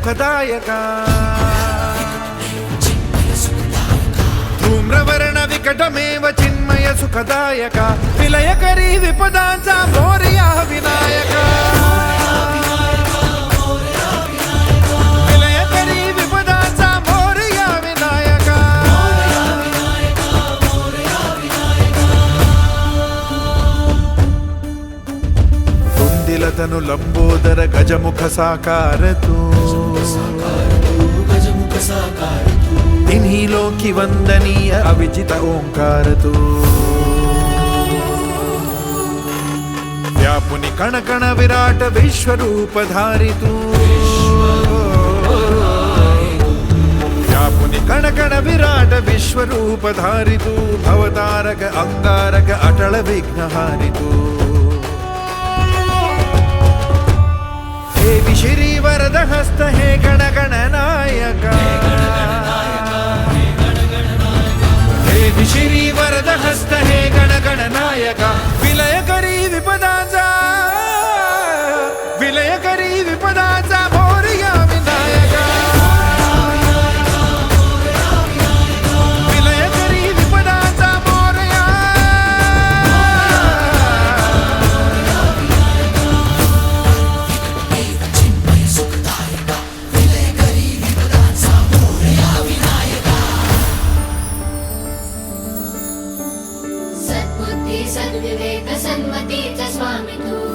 सुखदायका धूम्रवर्ण विकटमेव चिन्मय सुखदायका विलयकरी विपदांचा मोरया विनायका विलयकरी विपदांचा मोरया विनायका कुंदिलतनु लंबोदर गजमुख साकार तू तिन्ही लोकी वंदनीय अविजित ओंकार तू व्यापुनी कण कण विराट विश्वरूपधारी तू व्यापुनी कण कण विराट विश्वरूपधारी तू भवतारक अंगारक अटल विघ्नहारी तू हे श्री वरद हस्त हे गण गण नायका हे श्री वरद हस्त हे गण गण नायका विलयकरी विपदाचा मोरया विनायका विलयकरी विपदाचा मोरया सद्बुद्धी सद्विवेक सन्मतीचा स्वामी तू